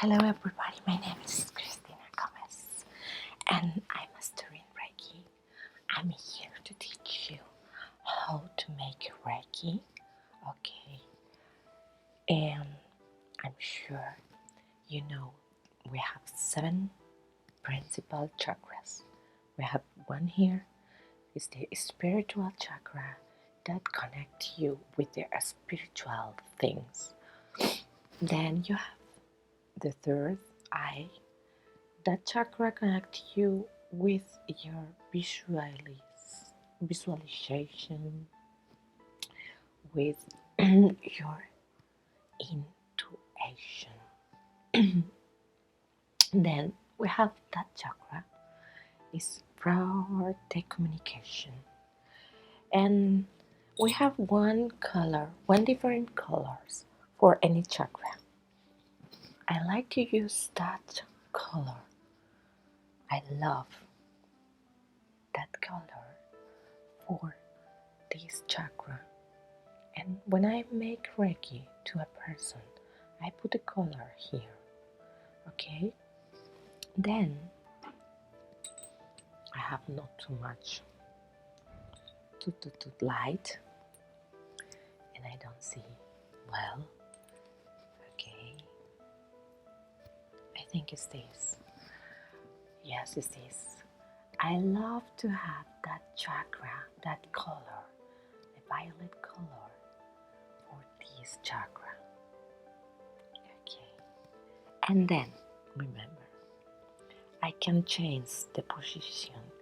Hello everybody, my name is Christina Gomez and I'm mastering Reiki. I'm here to teach you how to make Reiki, okay? And I'm sure you know we have 7 principal chakras. We have one here is the spiritual chakra that connects you with the spiritual things. Then you have the third eye. That chakra connects you with your visualization, with your intuition. Then we have that chakra is for the communication, and we have one different colors for any chakra. I like to use that color. I love that color for this chakra. And when I make Reiki to a person, I put the color here, okay? Then I have not too much too light, and I don't see well. Okay, I think it's this. Yes, it's this. I love to have that chakra, that color, the violet color for this chakra. Okay, and then remember, I can change the position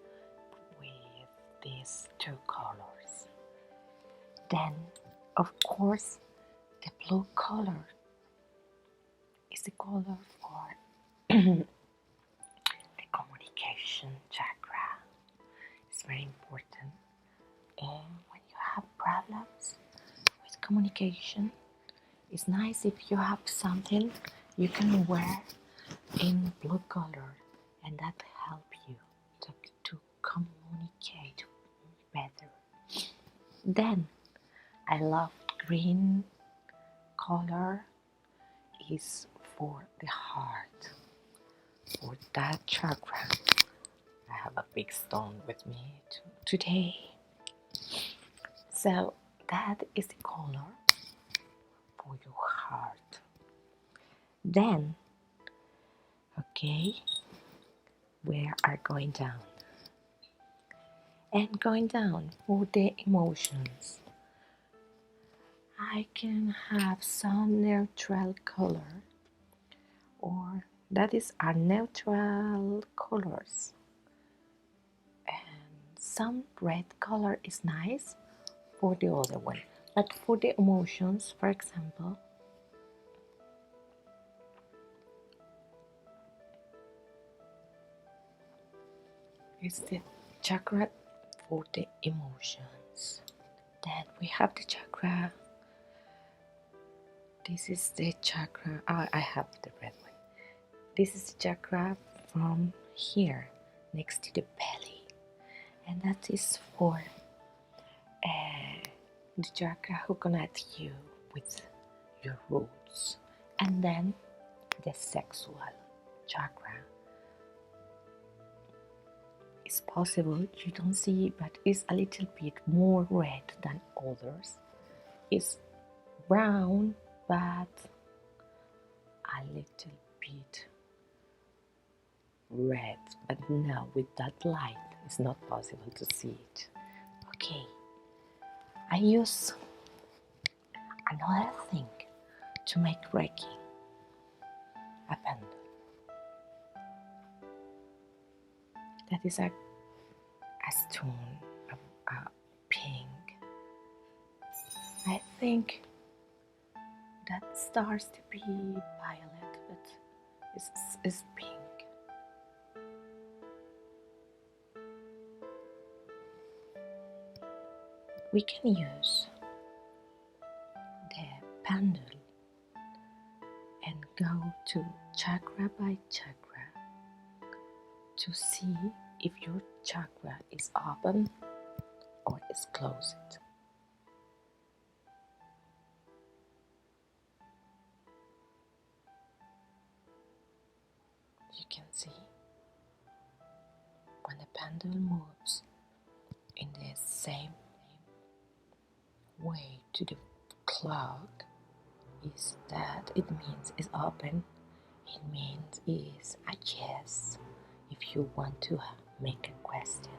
with these 2 colors. Then, of course, the blue color is the color for the communication chakra. It's very important. And when you have problems with communication, it's nice if you have something you can wear in blue color, and that help you to communicate better. Then I love green color is for the heart, for that chakra. I have a big stone with me today. So that is the color for your heart. Then, okay, we are going down. And going down for the emotions. I can have some neutral color, or that is our neutral colors, and some red color is nice for the other one, but for the emotions, for example, it's the chakra for the emotions. Then we have the chakra. This is the chakra. I have the red one. This is the chakra from here, next to the belly, and that is for the chakra who connects you with your roots. And then the sexual chakra. It's possible you don't see, but it's a little bit more red than others. It's brown, but a little bit red, but now with that light it's not possible to see it. Okay, I use another thing to make Reiki, a pendant. That is a stone, a pink. I think that starts to be violet, but it's pink. We can use the pendulum and go to chakra by chakra to see if your chakra is open or is closed. same way to the clock is that it means it's open. It means is a yes if you want to make a question.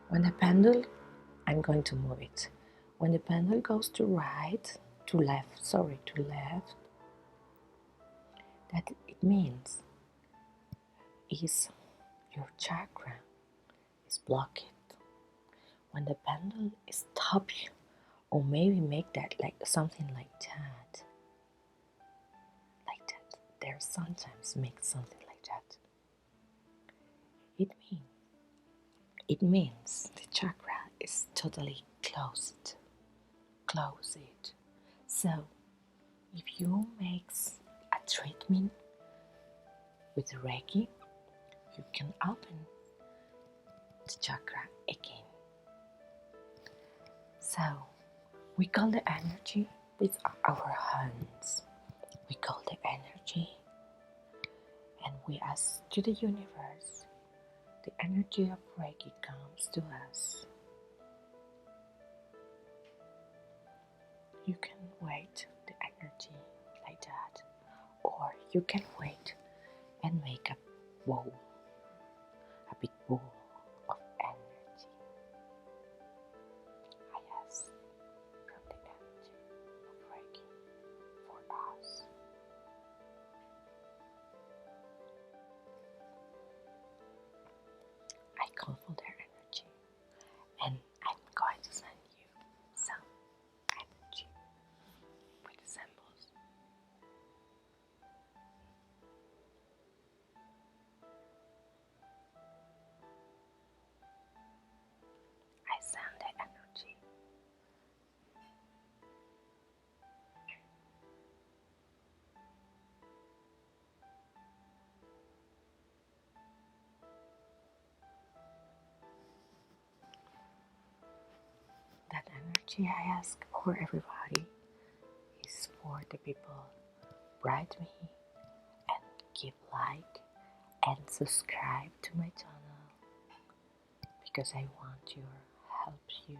When the pendulum, I'm going to move it. When the pendulum goes to left, that it means is your chakra is blocked. When the pendulum stops you, or maybe make that like something like that. There sometimes make something like that. It means the chakra is totally closed. Close it. So if you make a treatment with Reiki, you can open the chakra again. So we call the energy with our hands. We call the energy and we ask to the universe. The energy of Reiki comes to us. You can wait the energy like that, or you can wait and make a big bowl of energy. I ask from the energy of Reiki for us. I call for their energy, and I'm going to send you some energy with symbols. I send the energy. That energy I ask for everybody is for the people write me and give like and subscribe to my channel, because I want to help you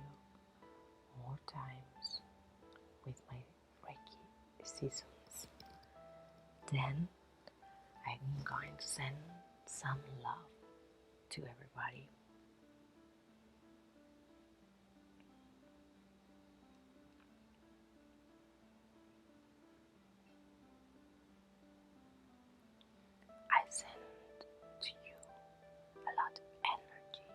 more times with my Reiki seasons. Then I'm going to send some love to everybody. I send to you a lot of energy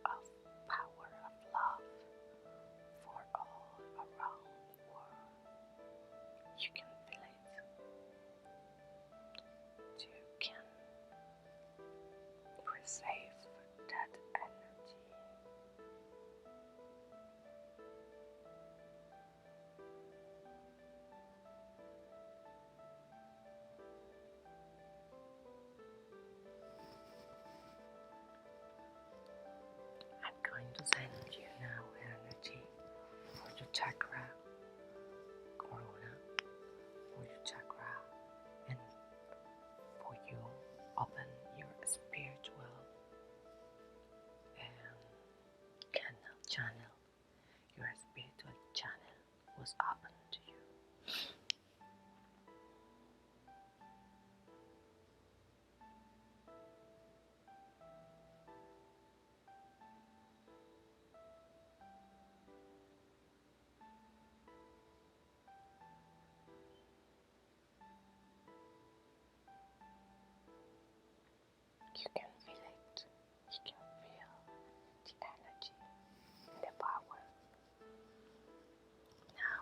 of power, of love for all around the world. You can feel it. You can receive that energy. I'm going to send you now energy for your chakra, corona, for your chakra, and for you open your spiritual channel. Your spiritual channel was open to you. You can feel it. You can feel the energy, the power. Now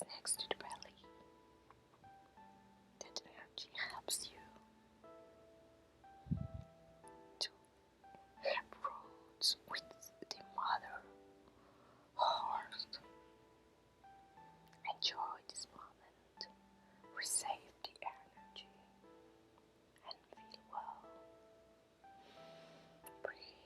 is next to the belly. That energy helps you to have roots with the mother heart. Enjoy this moment. Receive the energy and feel well. Breathe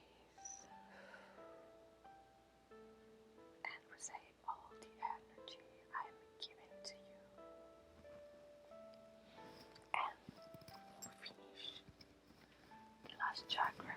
and receive all the energy I am giving to you. And finish the last chakra